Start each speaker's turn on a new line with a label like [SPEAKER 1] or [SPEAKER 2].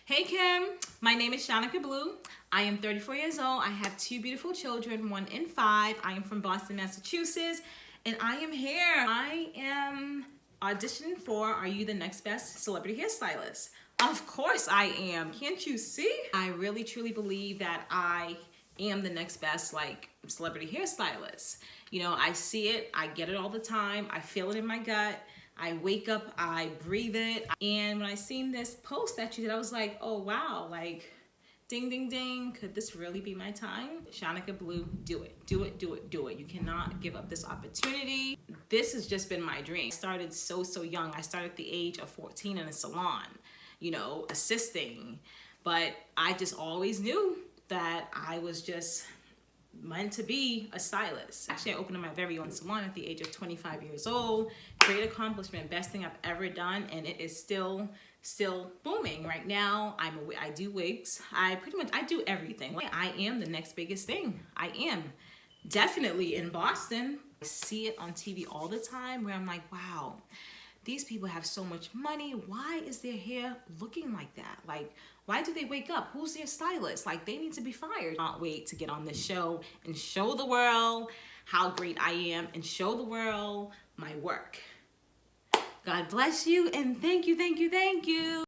[SPEAKER 1] Hey Kim, my name is Shanika Blue. I am 34 years old. I have two beautiful children, 1 and 5. I am from Boston, Massachusetts, and I am here. I am auditioning for Are You the Next Best Celebrity Hairstylist? Of course I am. Can't you see? I really truly believe that I am the next best celebrity hairstylist. You know, I see it, I get it all the time, I feel it in my gut. I wake up, I breathe it. And when I seen this post that you did, I was like, oh wow, like ding, ding, ding. Could this really be my time? Shanika Blue, do it, do it, do it, do it. You cannot give up this opportunity. This has just been my dream. I started so young. I started at the age of 14 in a salon, you know, assisting. But I just always knew that I was just meant to be a stylist. Actually, I opened my very own salon at the age of 25 years old. Great accomplishment, best thing I've ever done, and it is still booming. Right now, I do wigs. I do everything. I am the next biggest thing. I am definitely in Boston. I see it on TV all the time where I'm like, wow, these people have so much money. Why is their hair looking like that? Like, why do they wake up? Who's their stylist? Like, they need to be fired. Can't wait to get on this show and show the world how great I am and show the world my work. God bless you and thank you, thank you, thank you.